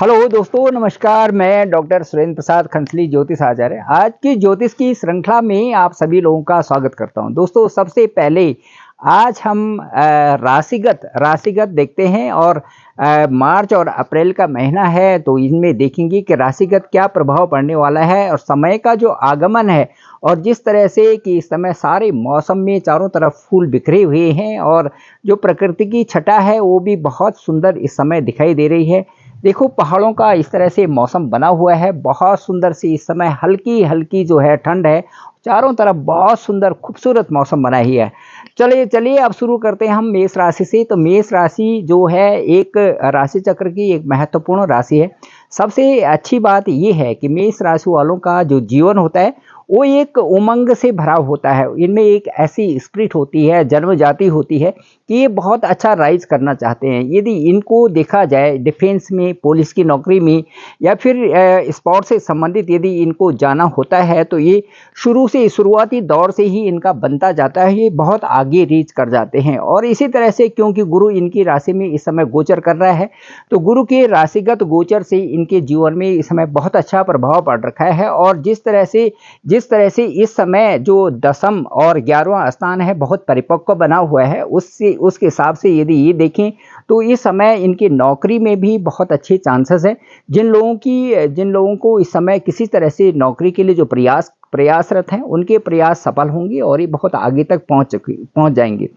Hello दोस्तों, नमस्कार। मैं डॉक्टर सुरेंद्र प्रसाद खंसली, ज्योतिष आचार्य। आज की ज्योतिष की श्रृंखला में आप सभी लोगों का स्वागत करता हूं। दोस्तों, सबसे पहले आज हम राशिगत राशिगत देखते हैं और मार्च और अप्रैल का महीना है, तो इनमें देखेंगे कि राशिगत क्या प्रभाव पड़ने वाला है और समय का जो आगमन है और जिस तरह से कि इस समय सारे मौसम में चारों तरफ फूल बिखरे हुए हैं और जो प्रकृति की छटा है वो भी बहुत सुंदर इस समय दिखाई दे रही है। देखो, पहाड़ों का इस तरह से मौसम बना हुआ है, बहुत सुंदर सी इस समय हल्की हल्की जो है ठंड है। चारों तरफ बहुत सुंदर खूबसूरत मौसम बना ही है। चलिए चलिए अब शुरू करते हैं हम मेष राशि से। तो मेष राशि जो है एक राशि चक्र की एक महत्वपूर्ण राशि है। सबसे अच्छी बात ये है कि मेष राशि वालों का जो जीवन होता है वो एक उमंग से भरा होता है। इनमें एक ऐसी स्पिरिट होती है, जन्म जाति होती है कि ये बहुत अच्छा राइज करना चाहते हैं। यदि इनको देखा जाए डिफेंस में, पुलिस की नौकरी में या फिर स्पोर्ट्स से संबंधित यदि इनको जाना होता है तो ये शुरू से शुरुआती दौर से ही इनका बनता जाता है। ये बहुत आगे रीच कर जाते हैं। और इसी तरह से क्योंकि गुरु इनकी राशि में इस समय गोचर कर रहा है, तो गुरु के राशिगत गोचर से इनके जीवन में इस समय बहुत अच्छा प्रभाव पड़ रखा है। और जिस तरह से इस समय जो दसम और 11वां स्थान है बहुत परिपक्व बना हुआ है, उसके हिसाब से यदि ये देखें तो इस समय इनकी नौकरी में भी बहुत अच्छे चांसेस हैं। जिन लोगों को इस समय किसी तरह से नौकरी के लिए जो प्रयासरत हैं, उनके प्रयास सफल होंगे और ये बहुत आगे तक पहुंच जाएंगे।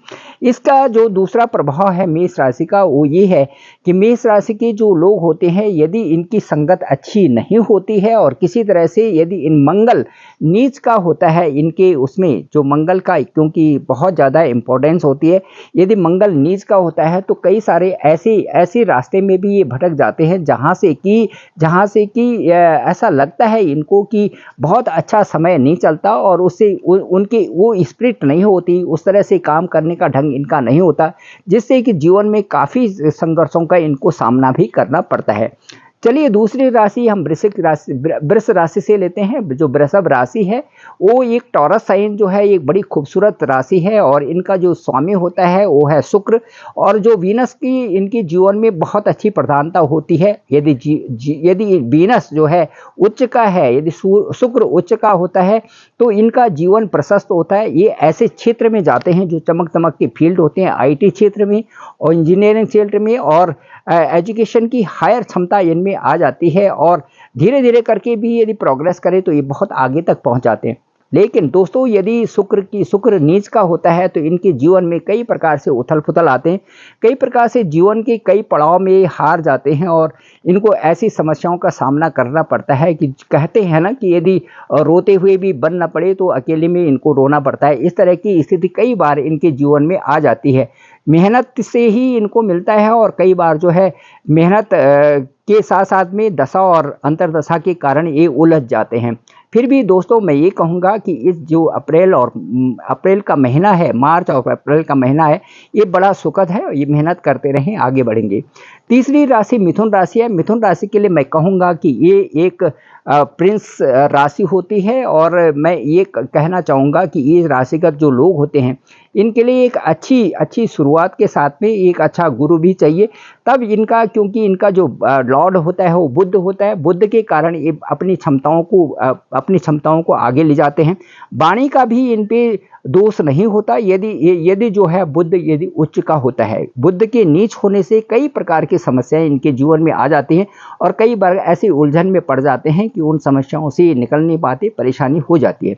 इसका जो दूसरा प्रभाव है मेष राशि का, वो ये है कि मेष राशि के जो लोग होते हैं, यदि इनकी संगत अच्छी नहीं होती है और किसी तरह से यदि इन मंगल नीच का होता है, इनके उसमें जो मंगल का क्योंकि बहुत ज़्यादा इंपॉर्टेंस होती है, यदि मंगल नीच का होता है तो कई सारे ऐसे रास्ते में भी ये भटक जाते हैं जहाँ से कि ऐसा लगता है इनको कि बहुत अच्छा समय नहीं चलता और उससे उनकी वो स्पिरिट नहीं होती, उस तरह से काम करने का ढंग इनका नहीं होता, जिससे कि जीवन में काफ़ी संघर्षों का इनको सामना भी करना पड़ता है। चलिए दूसरी राशि हम वृष राशि से लेते हैं। जो वृषभ राशि है वो एक टॉरस साइन जो है, एक बड़ी खूबसूरत राशि है और इनका जो स्वामी होता है वो है शुक्र। और जो वीनस की इनके जीवन में बहुत अच्छी प्रधानता होती है। यदि वीनस जो है उच्च का है, यदि शुक्र उच्च का होता है तो इनका जीवन प्रशस्त होता है। ये ऐसे क्षेत्र में जाते हैं जो चमक दमक के फील्ड होते हैं, आईटी क्षेत्र में और इंजीनियरिंग क्षेत्र में, और एजुकेशन की हायर क्षमता इनमें आ जाती है और धीरे धीरे करके भी यदि प्रोग्रेस करें तो ये बहुत आगे तक पहुंच जाते हैं। लेकिन दोस्तों, यदि शुक्र नीच का होता है तो इनके जीवन में कई प्रकार से उथल पुथल आते हैं, कई प्रकार से जीवन के कई पड़ाव में हार जाते हैं और इनको ऐसी समस्याओं का सामना करना पड़ता है कि कहते हैं ना कि यदि रोते हुए भी बन न पड़े तो अकेले में इनको रोना पड़ता है। इस तरह की स्थिति कई बार इनके जीवन में आ जाती है। मेहनत से ही इनको मिलता है और कई बार जो है मेहनत के साथ साथ में दशा और अंतर्दशा के कारण ये उलझ जाते हैं। फिर भी दोस्तों, मैं ये कहूँगा कि इस जो अप्रैल का महीना है, मार्च और अप्रैल का महीना है, ये बड़ा सुखद है। ये मेहनत करते रहें, आगे बढ़ेंगे। तीसरी राशि मिथुन राशि है। मिथुन राशि के लिए मैं कहूँगा कि ये एक प्रिंस राशि होती है और मैं ये कहना चाहूँगा कि ये राशिगत जो लोग होते हैं इनके लिए एक अच्छी शुरुआत के साथ में एक अच्छा गुरु भी चाहिए। तब इनका, क्योंकि इनका जो लॉर्ड होता है वो बुध होता है, बुध के कारण ये अपनी क्षमताओं को आगे ले जाते हैं। वाणी का भी इन पे दोष नहीं होता। यदि जो है बुध यदि उच्च का होता है, बुध के नीच होने से कई प्रकार की समस्याएं इनके जीवन में आ जाती हैं और कई बार ऐसी उलझन में पड़ जाते हैं कि उन समस्याओं से निकल नहीं पाते, परेशानी हो जाती है।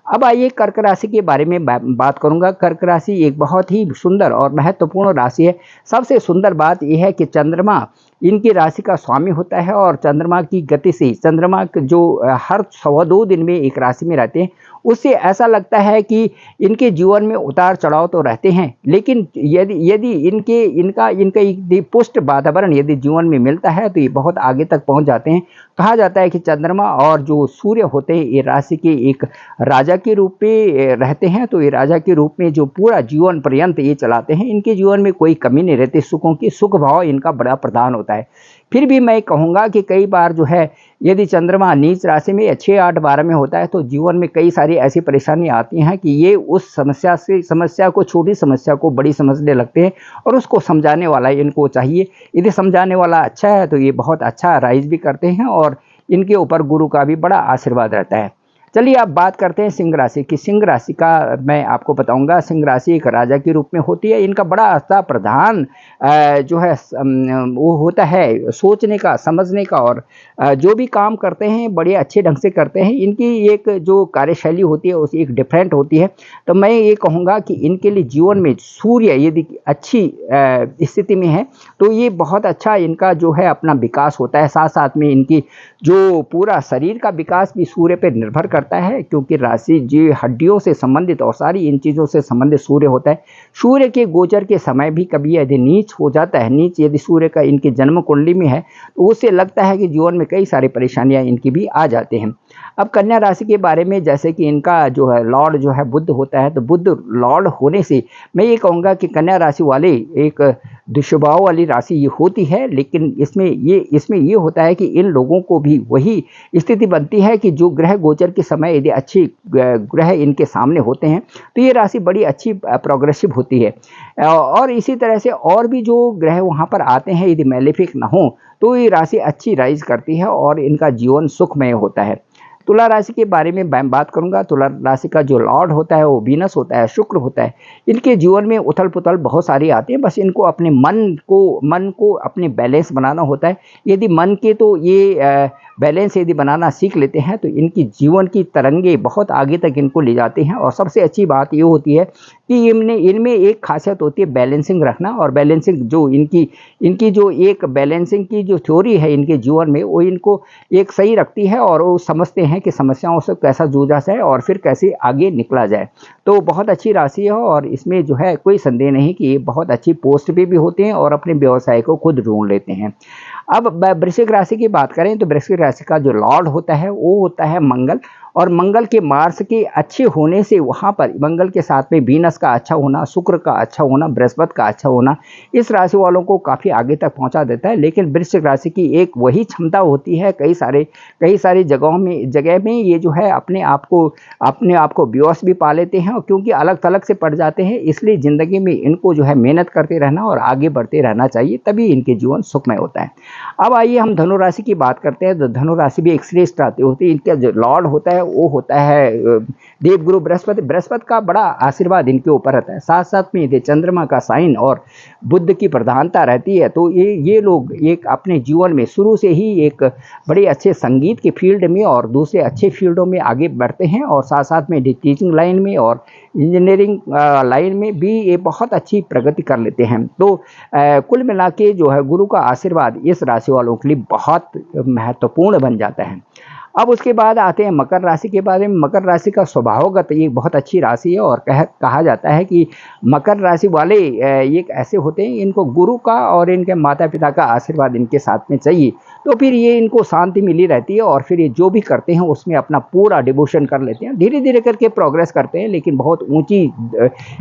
अब आइए कर्क राशि के बारे में बात करूंगा। कर्क राशि एक बहुत ही सुंदर और महत्वपूर्ण राशि है। सबसे सुंदर बात यह है कि चंद्रमा इनकी राशि का स्वामी होता है और चंद्रमा की गति से, चंद्रमा जो हर 102 दिन में एक राशि में रहते हैं, उससे ऐसा लगता है कि इनके जीवन में उतार चढ़ाव तो रहते हैं, लेकिन यदि इनका एक पुष्ट वातावरण यदि जीवन में मिलता है तो ये बहुत आगे तक पहुंच जाते हैं। कहा जाता है कि चंद्रमा और जो सूर्य होते हैं ये राशि के एक राजा के रूप में रहते हैं, तो ये राजा के रूप में जो पूरा जीवन पर्यंत ये चलाते हैं। इनके जीवन में कोई कमी नहीं रहती, सुखों की सुख भाव इनका बड़ा प्रधान होता है। फिर भी मैं कहूँगा कि कई बार जो है यदि चंद्रमा नीच राशि में या 6, 8, 12 में होता है तो जीवन में कई सारी ऐसी परेशानी आती हैं कि ये उस समस्या को, छोटी समस्या को बड़ी समझने लगते हैं और उसको समझाने वाला इनको चाहिए। यदि समझाने वाला अच्छा है तो ये बहुत अच्छा राइज भी करते हैं और इनके ऊपर गुरु का भी बड़ा आशीर्वाद रहता है। चलिए अब बात करते हैं सिंह राशि की। सिंह राशि का मैं आपको बताऊंगा, सिंह राशि एक राजा के रूप में होती है। इनका बड़ा अच्छा प्रधान जो है वो होता है सोचने का, समझने का, और जो भी काम करते हैं बड़े अच्छे ढंग से करते हैं। इनकी एक जो कार्यशैली होती है उस एक डिफरेंट होती है। तो मैं ये कहूँगा कि इनके लिए जीवन में सूर्य यदि अच्छी स्थिति में है तो ये बहुत अच्छा इनका जो है अपना विकास होता है। साथ साथ में इनकी जो पूरा शरीर का विकास भी सूर्य पर निर्भर करता है, क्योंकि राशि जी हड्डियों से संबंधित और सारी इन चीज़ों से संबंधित सूर्य होता है। सूर्य के गोचर के समय भी कभी यदि नीच हो जाता है, नीच यदि सूर्य का इनकी जन्म कुंडली में है तो उससे लगता है कि जीवन में कई सारी परेशानियां इनकी भी आ जाती हैं। अब कन्या राशि के बारे में, जैसे कि इनका जो है लॉर्ड जो है बुध होता है, तो बुध लॉर्ड होने से मैं ये कहूँगा कि कन्या राशि वाले एक दुष्प्रभाव वाली राशि ये होती है। लेकिन इसमें ये होता है कि इन लोगों को भी वही स्थिति बनती है कि जो ग्रह गोचर के समय यदि अच्छी ग्रह इनके सामने होते हैं तो ये राशि बड़ी अच्छी प्रोग्रेसिव होती है। और इसी तरह से और भी जो ग्रह वहाँ पर आते हैं यदि मैलेफिक ना हो तो ये राशि अच्छी राइज करती है और इनका जीवन सुखमय होता है। तुला राशि के बारे में मैं बात करूंगा। तुला राशि का जो लॉर्ड होता है वो वीनस होता है, शुक्र होता है। इनके जीवन में उथल पुथल बहुत सारी आती है, बस इनको अपने मन को अपने बैलेंस बनाना होता है। यदि मन के तो ये बैलेंस यदि बनाना सीख लेते हैं तो इनकी जीवन की तरंगे बहुत आगे तक इनको ले जाते हैं। और सबसे अच्छी बात ये होती है कि इनमें एक खासियत होती है बैलेंसिंग रखना। और बैलेंसिंग जो इनकी जो एक बैलेंसिंग की जो थ्योरी है इनके जीवन में, वो इनको एक सही रखती है और वो समझते हैं कि समस्याओं से कैसा जूझा जाए और फिर कैसे आगे निकला जाए। तो बहुत अच्छी राशि है और इसमें जो है कोई संदेह नहीं कि ये बहुत अच्छी पोस्ट पे भी होते हैं और अपने व्यवसाय को खुद ढूंढ लेते हैं। अब वृश्चिक राशि की बात करें तो वृश्चिक राशि का जो लॉर्ड होता है वो होता है मंगल। और मंगल के मार्स के अच्छे होने से वहाँ पर मंगल के साथ में वीनस का अच्छा होना, शुक्र का अच्छा होना, बृहस्पति का अच्छा होना इस राशि वालों को काफ़ी आगे तक पहुँचा देता है। लेकिन वृश्चिक राशि की एक वही क्षमता होती है कई सारी जगह में ये जो है अपने आप को व्यवस्थ भी पा लेते हैं, और क्योंकि अलग थलग से पड़ जाते हैं इसलिए ज़िंदगी में इनको जो है मेहनत करते रहना और आगे बढ़ते रहना चाहिए, तभी इनके जीवन सुखमय होता है। अब आइए हम धनु राशि की बात करते हैं। तो धनु राशि भी एक श्रेष्ठ राशि होती है। इनका जो लॉर्ड होता है वो होता है देवगुरु बृहस्पति का बड़ा आशीर्वाद इनके ऊपर रहता है। साथ साथ में यदि चंद्रमा का साइन और बुध की प्रधानता रहती है तो ये लोग एक अपने जीवन में शुरू से ही एक बड़े अच्छे संगीत के फील्ड में और दूसरे अच्छे फील्डों में आगे बढ़ते हैं। और साथ साथ में टीचिंग लाइन में और इंजीनियरिंग लाइन में भी ये बहुत अच्छी प्रगति कर लेते हैं। तो कुल मिला के जो है गुरु का आशीर्वाद इस राशि वालों के लिए बहुत महत्वपूर्ण बन जाता है। अब उसके बाद आते हैं मकर राशि के बारे में। मकर राशि का स्वभावगत ये बहुत अच्छी राशि है और कहा जाता है कि मकर राशि वाले एक ऐसे होते हैं इनको गुरु का और इनके माता पिता का आशीर्वाद इनके साथ में चाहिए तो फिर ये इनको शांति मिली रहती है और फिर ये जो भी करते हैं उसमें अपना पूरा डिवोशन कर लेते हैं। धीरे धीरे करके प्रोग्रेस करते हैं लेकिन बहुत ऊंची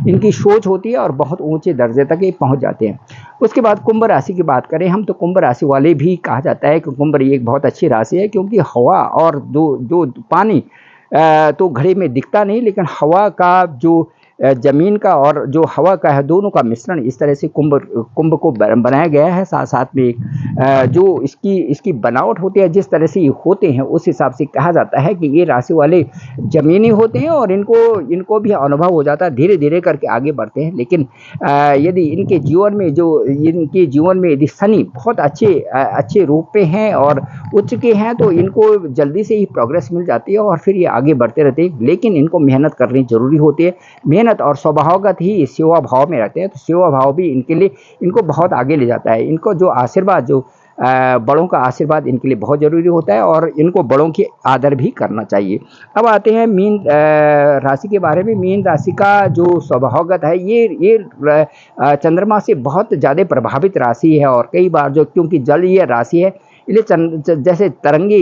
इनकी सोच होती है और बहुत ऊंचे दर्जे तक ये पहुंच जाते हैं। उसके बाद कुंभ राशि की बात करें हम तो कुंभ राशि वाले भी कहा जाता है कि कुंभ एक बहुत अच्छी राशि है, क्योंकि हवा और दो पानी तो घड़े में दिखता नहीं, लेकिन हवा का जो जमीन का और जो हवा का है दोनों का मिश्रण इस तरह से कुंभ को बनाया गया है। साथ साथ में जो इसकी बनावट होती है जिस तरह से ये होते हैं उस हिसाब से कहा जाता है कि ये राशि वाले जमीनी होते हैं और इनको भी अनुभव हो जाता है, धीरे धीरे करके आगे बढ़ते हैं। लेकिन यदि इनके जीवन में यदि शनि बहुत अच्छे रूप पे हैं और उच्च के हैं तो इनको जल्दी से ही प्रोग्रेस मिल जाती है और फिर ये आगे बढ़ते रहते हैं। लेकिन इनको मेहनत करनी जरूरी होती है। मेहनत और स्वभावगत ही सेवा भाव में रहते हैं तो सेवा भाव भी इनके लिए इनको बहुत आगे ले जाता है। इनको जो आशीर्वाद बड़ों का आशीर्वाद इनके लिए बहुत ज़रूरी होता है और इनको बड़ों की आदर भी करना चाहिए। अब आते हैं मीन राशि के बारे में। मीन राशि का जो स्वभावगत है ये चंद्रमा से बहुत ज़्यादा प्रभावित राशि है और कई बार जो क्योंकि जल ये राशि है इसलिए जैसे तरंगे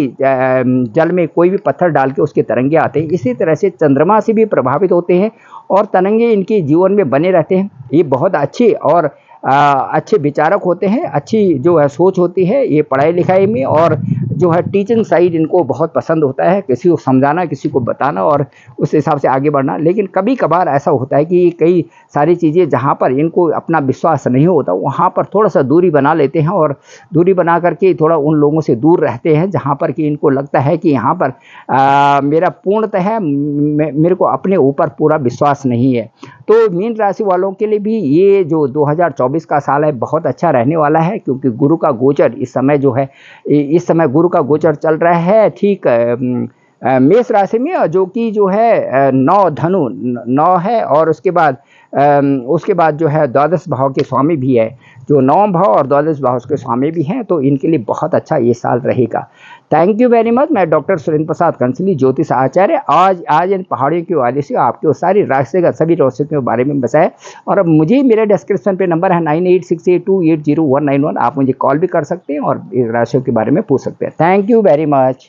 जल में कोई भी पत्थर डाल के उसके तरंगे आते हैं, इसी तरह से चंद्रमा से भी प्रभावित होते हैं और तरंगे इनके जीवन में बने रहते हैं। ये बहुत अच्छे और अच्छे विचारक होते हैं, अच्छी जो है सोच होती है ये पढ़ाई लिखाई में, और जो है टीचिंग साइड इनको बहुत पसंद होता है, किसी को समझाना, किसी को बताना और उस हिसाब से आगे बढ़ना। लेकिन कभी कभार ऐसा होता है कि कई सारी चीज़ें जहाँ पर इनको अपना विश्वास नहीं होता, वहाँ पर थोड़ा सा दूरी बना लेते हैं, और दूरी बना करके थोड़ा उन लोगों से दूर रहते हैं जहाँ पर कि इनको लगता है कि यहाँ पर मेरा पूर्णतः मेरे को अपने ऊपर पूरा विश्वास नहीं है। तो मीन राशि वालों के लिए भी ये जो 2024 का साल है बहुत अच्छा रहने वाला है, क्योंकि गुरु का गोचर इस समय जो है, इस समय गुरु का गोचर चल रहा है ठीक मेष राशि में, जो कि जो है नौ धनु नौ है, और उसके बाद जो है द्वादश भाव के स्वामी भी है, जो नवम भाव और द्वादश भाव के स्वामी भी हैं, तो इनके लिए बहुत अच्छा ये साल रहेगा। Thank you very much. मैं डॉक्टर सुरेंद्र प्रसाद कंसली, ज्योतिष आचार्य, आज इन पहाड़ियों के वाले से आपको सारी राशियों सभी राशियों के बारे में बताया। और अब मुझे मेरे डिस्क्रिप्शन पे नंबर है 9868280191, आप मुझे कॉल भी कर सकते हैं और इस राशियों के बारे में पूछ सकते हैं। Thank you very much.